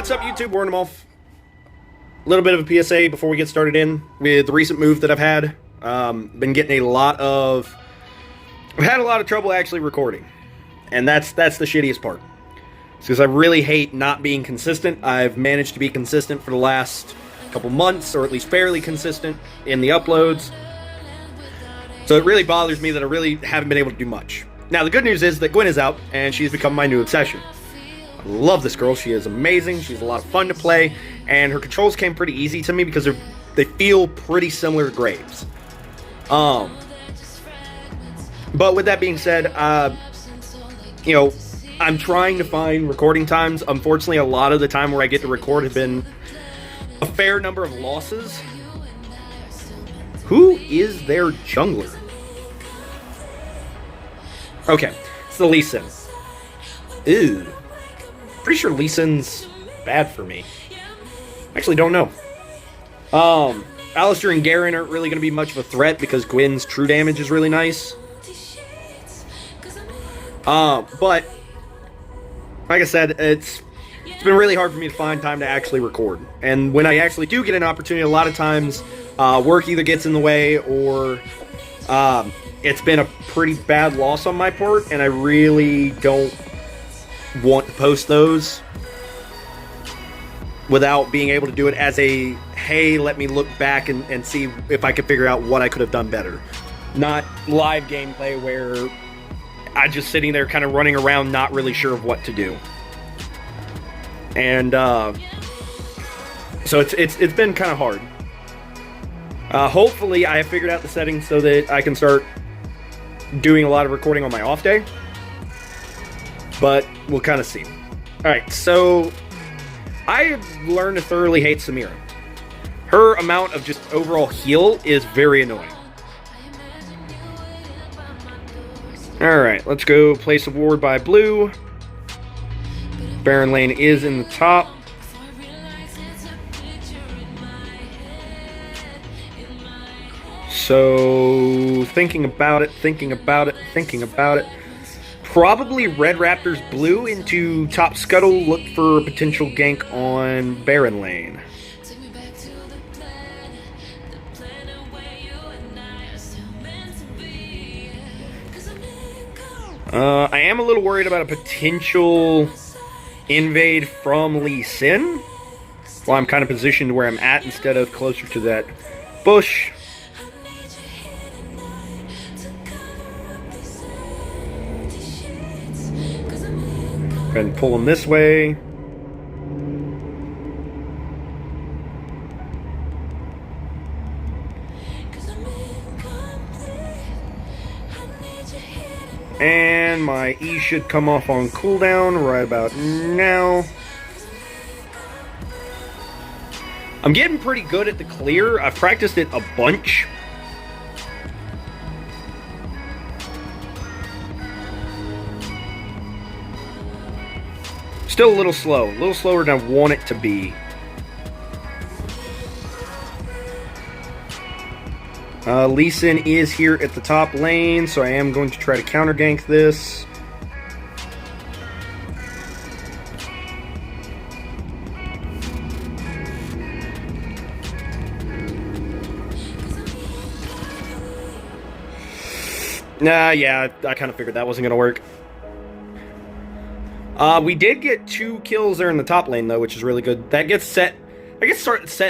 What's up, YouTube? Warren them off. A little bit of a PSA before we get started in with the recent move that I've had. Been getting I've had a lot of trouble actually recording, and that's the shittiest part. It's because I really hate not being consistent. I've managed to be consistent for the last couple months, or at least fairly consistent in the uploads. So it really bothers me that I really haven't been able to do much. Now, the good news is that Gwen is out, and she's become my new obsession. I love this girl. She is amazing. She's a lot of fun to play, and her controls came pretty easy to me because they feel pretty similar to Graves. But with that being said, I'm trying to find recording times. Unfortunately, a lot of the time where I get to record have been a fair number of losses. Who is their jungler? Okay, it's the Lee Sin. Ew. Pretty sure Lee Sin's bad for me. Actually, don't know. Alistair and Garen aren't really going to be much of a threat because Gwen's true damage is really nice. But, like I said, it's been really hard for me to find time to actually record. And when I actually do get an opportunity, a lot of times work either gets in the way or it's been a pretty bad loss on my part, and I really don't want to post those without being able to do it as a, hey, let me look back and see if I could figure out what I could have done better. Not live gameplay where I'm just sitting there kind of running around not really sure of what to do. And so it's been kind of hard. Hopefully I have figured out the settings so that I can start doing a lot of recording on my off day. But we'll kind of see. Alright, so I have learned to thoroughly hate Samira. Her amount of just overall heal is very annoying. Alright, let's go place a ward by blue. Baron lane is in the top. So, thinking about it. Probably Red Raptors blue into top scuttle. Look for a potential gank on Baron lane. I am a little worried about a potential invade from Lee Sin. Well, I'm kind of positioned where I'm at instead of closer to that bush. Go ahead and pull him this way. And my E should come off on cooldown right about now. I'm getting pretty good at the clear. I've practiced it a bunch. Still a little slower than I want it to be. Lee Sin is here at the top lane, so I am going to try to counter gank this. Yeah, I kind of figured that wasn't going to work. We did get 2 kills there in the top lane, though, which is really good. That gets set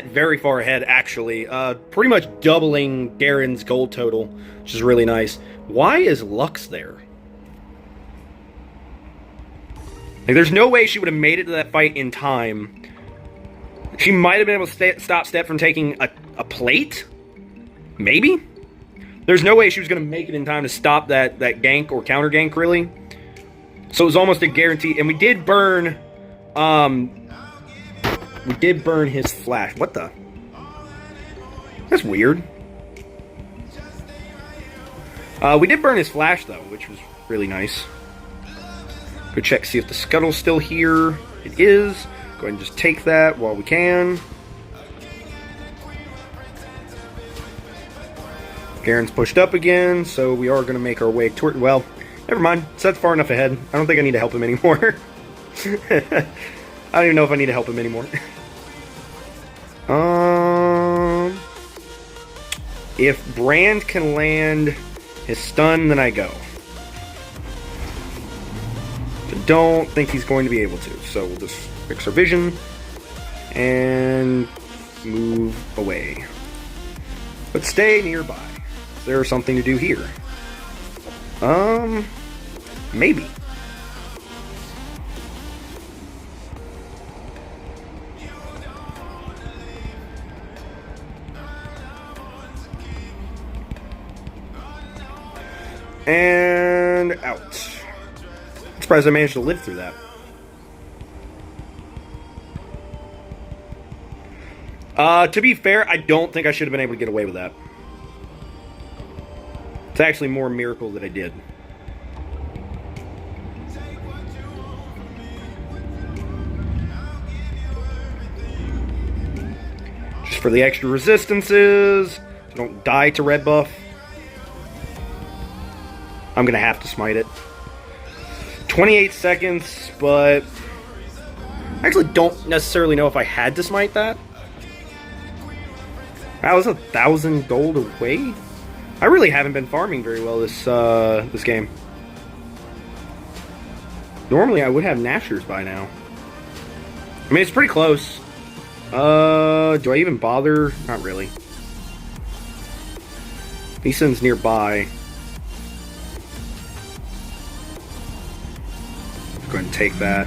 very far ahead, actually. Pretty much doubling Garen's gold total, which is really nice. Why is Lux there? Like, there's no way she would have made it to that fight in time. She might have been able to stop Step from taking a plate? Maybe? There's no way she was going to make it in time to stop that gank or counter gank, really. So it was almost a guarantee. And we did burn... we did burn his flash. What the? That's weird. We did burn his flash, though, which was really nice. Go check, see if the scuttle's still here. It is. Go ahead and just take that while we can. Garen's pushed up again, so we are going to make our way toward... Well, never mind. Set's far enough ahead. I don't think I need to help him anymore. I don't even know if I need to help him anymore. If Brand can land his stun, then I go. I don't think he's going to be able to, so we'll just fix our vision and move away. But stay nearby. Is there something to do here? Maybe. And out. I'm surprised I managed to live through that. To be fair, I don't think I should have been able to get away with that. It's actually more a miracle that I did. Just for the extra resistances, so don't die to red buff. I'm going to have to smite it. 28 seconds, but I actually don't necessarily know if I had to smite that. That was 1,000 gold away. I really haven't been farming very well this game. Normally I would have Nashers by now. I mean, it's pretty close. Do I even bother? Not really. Lee Sin's nearby. Go ahead and take that.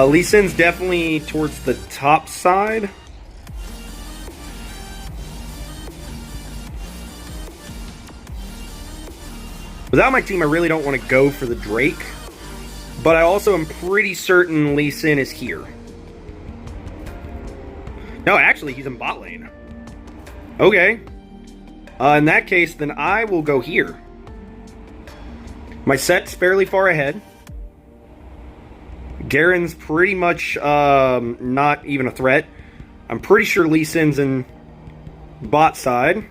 Lee Sin's definitely towards the top side. Without my team, I really don't want to go for the Drake. But I also am pretty certain Lee Sin is here. No, actually, he's in bot lane. Okay. In that case, then I will go here. My set's fairly far ahead. Garen's pretty much not even a threat. I'm pretty sure Lee Sin's in bot side.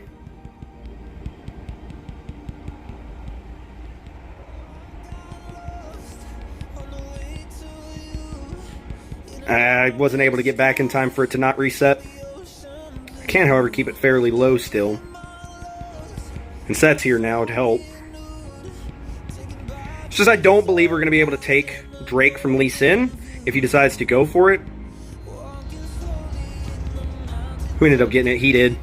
I wasn't able to get back in time for it to not reset. I can, however, keep it fairly low still. And Set's here now to help. It's just I don't believe we're going to be able to take Drake from Lee Sin if he decides to go for it. Who ended up getting it? He did.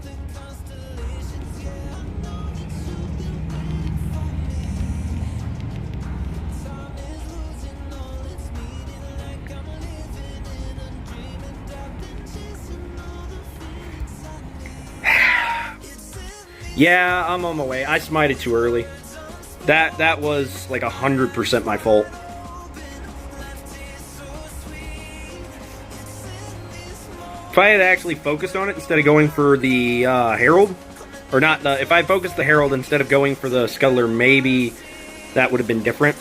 Yeah, I'm on my way. I smited too early. That was like 100% my fault. If I had actually focused on it instead of going for the Herald, or not, if I focused the Herald instead of going for the Scuttler, maybe that would have been different.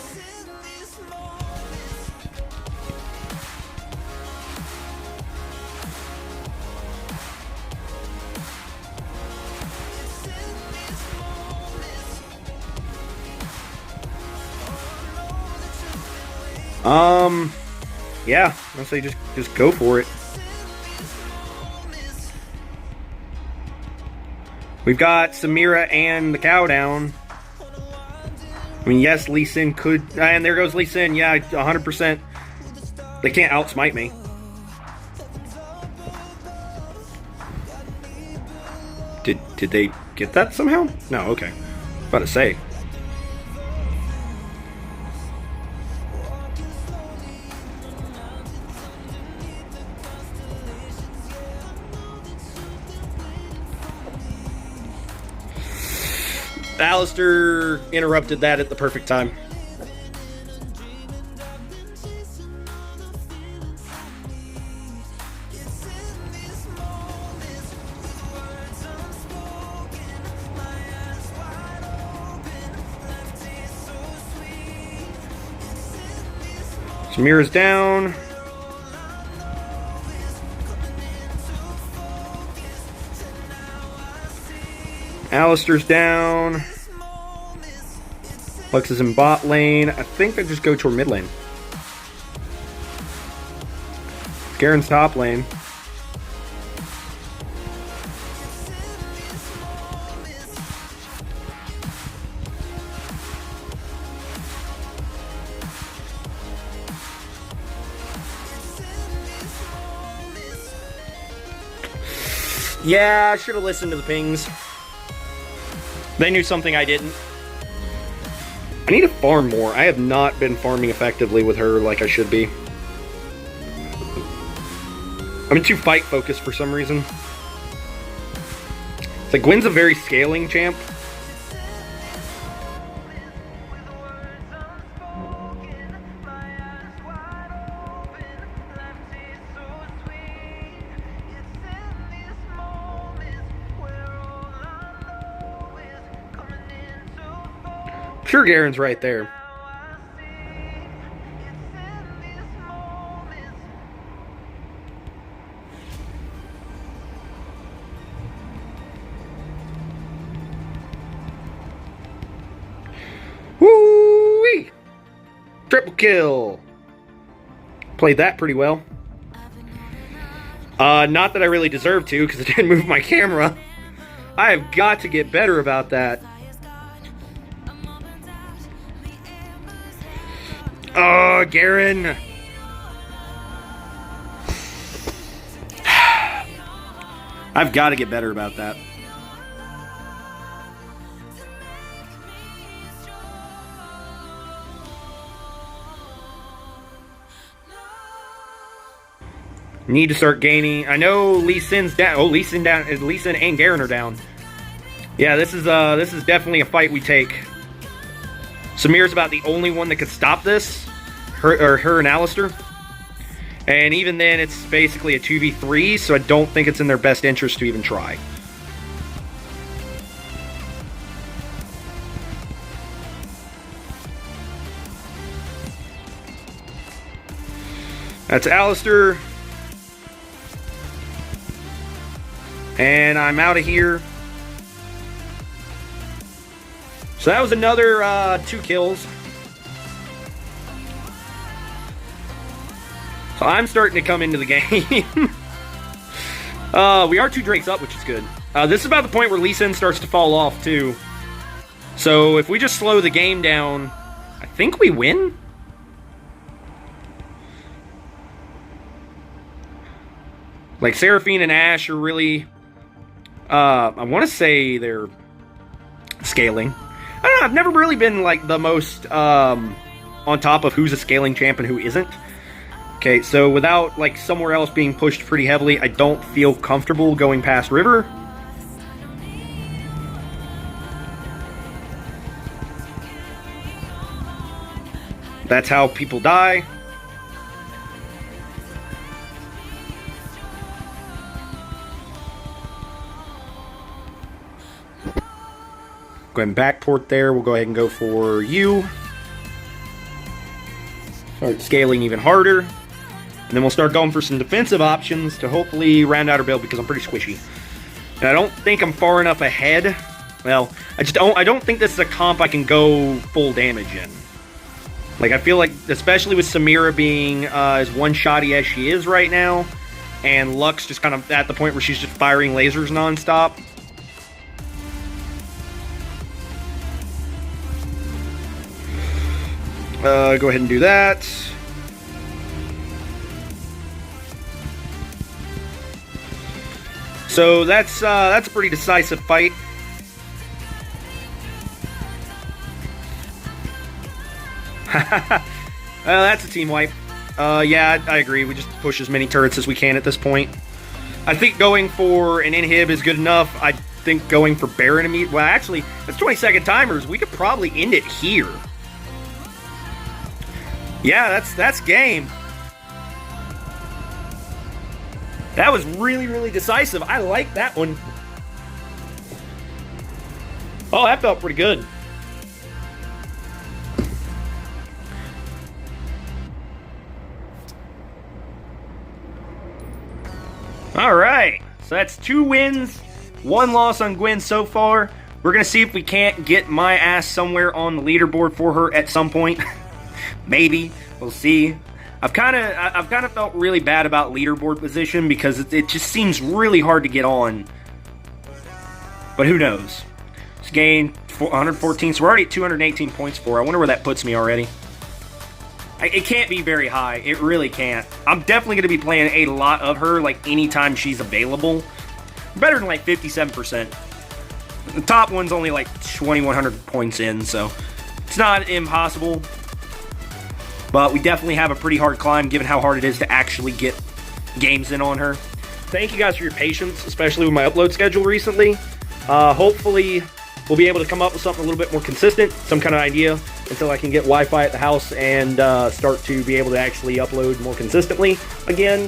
Yeah, I'll say just go for it. We've got Samira and the cow down. I mean, yes, Lee Sin could, and there goes Lee Sin. Yeah, 100%. They can't outsmite me. Did they get that somehow? No, okay. I was about to say. Alistair interrupted that at the perfect time. Samira's down. Alistair's down. Lux is in bot lane. I think I just go toward mid lane. Garen's top lane. Yeah, I should have listened to the pings. They knew something I didn't. I need to farm more. I have not been farming effectively with her like I should be. I'm too fight focused for some reason. It's like Gwen's a very scaling champ. Sure, Garen's right there. Woo-wee! Triple kill. Played that pretty well. Not that I really deserve to, because I didn't move my camera. I have got to get better about that. Oh, Garen. I've got to get better about that. Need to start gaining. I know Lee Sin's down. Oh, Lee Sin and Garen are down. Yeah, this is definitely a fight we take. Samir's about the only one that could stop this. Her and Alistair. And even then, it's basically a 2v3, so I don't think it's in their best interest to even try. That's Alistair. And I'm out of here. So that was another 2 kills. So I'm starting to come into the game. We are 2 Drakes up, which is good. This is about the point where Lee Sin starts to fall off, too. So if we just slow the game down, I think we win? Like, Seraphine and Ashe are really... I want to say they're scaling. I don't know, I've never really been, like, the most on top of who's a scaling champ and who isn't. Okay, so without, like, somewhere else being pushed pretty heavily, I don't feel comfortable going past River. That's how people die. Going backport there, we'll go ahead and go for you. Start scaling even harder. And then we'll start going for some defensive options to hopefully round out our build because I'm pretty squishy. And I don't think I'm far enough ahead. Well, I don't think this is a comp I can go full damage in. Like, I feel like, especially with Samira being as one-shotty as she is right now, and Lux just kind of at the point where she's just firing lasers nonstop. Go ahead and do that. So that's a pretty decisive fight. That's a team wipe. Yeah, I agree. We just push as many turrets as we can at this point. I think going for an inhib is good enough. I think going for Baron immediately... Well, actually, that's 20-second timers. We could probably end it here. Yeah, that's game. That was really, really decisive. I like that one. Oh, that felt pretty good. All right, so that's 2 wins, 1 loss on Gwen so far. We're going to see if we can't get my ass somewhere on the leaderboard for her at some point. Maybe. We'll see. I've kind of felt really bad about leaderboard position because it just seems really hard to get on. But who knows? It's gained 114, so we're already at 218 points for her. I wonder where that puts me already. It can't be very high. It really can't. I'm definitely going to be playing a lot of her, like, anytime she's available. Better than, like, 57%. The top one's only, like, 2,100 points in, so it's not impossible. But we definitely have a pretty hard climb, given how hard it is to actually get games in on her. Thank you guys for your patience, especially with my upload schedule recently. Hopefully, we'll be able to come up with something a little bit more consistent, some kind of idea, until I can get Wi-Fi at the house and start to be able to actually upload more consistently again.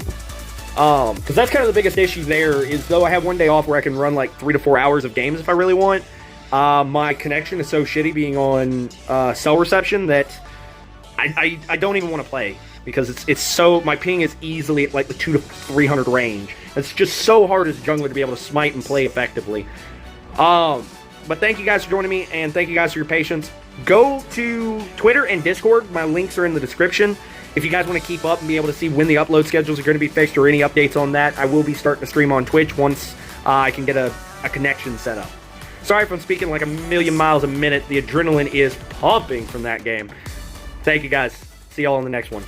Because that's kind of the biggest issue there, is though I have one day off where I can run like 3 to 4 hours of games if I really want, my connection is so shitty being on cell reception that I don't even want to play. Because it's so, my ping is easily at like the 200 to 300 range. It's just so hard as a jungler to be able to smite and play effectively. But thank you guys for joining me, and thank you guys for your patience. Go to Twitter and Discord. My links are in the description. If you guys want to keep up and be able to see when the upload schedules are going to be fixed or any updates on that, I will be starting to stream on Twitch once I can get a connection set up. Sorry if I'm speaking like a million miles a minute. The adrenaline is pumping from that game. Thank you guys. See y'all on the next one.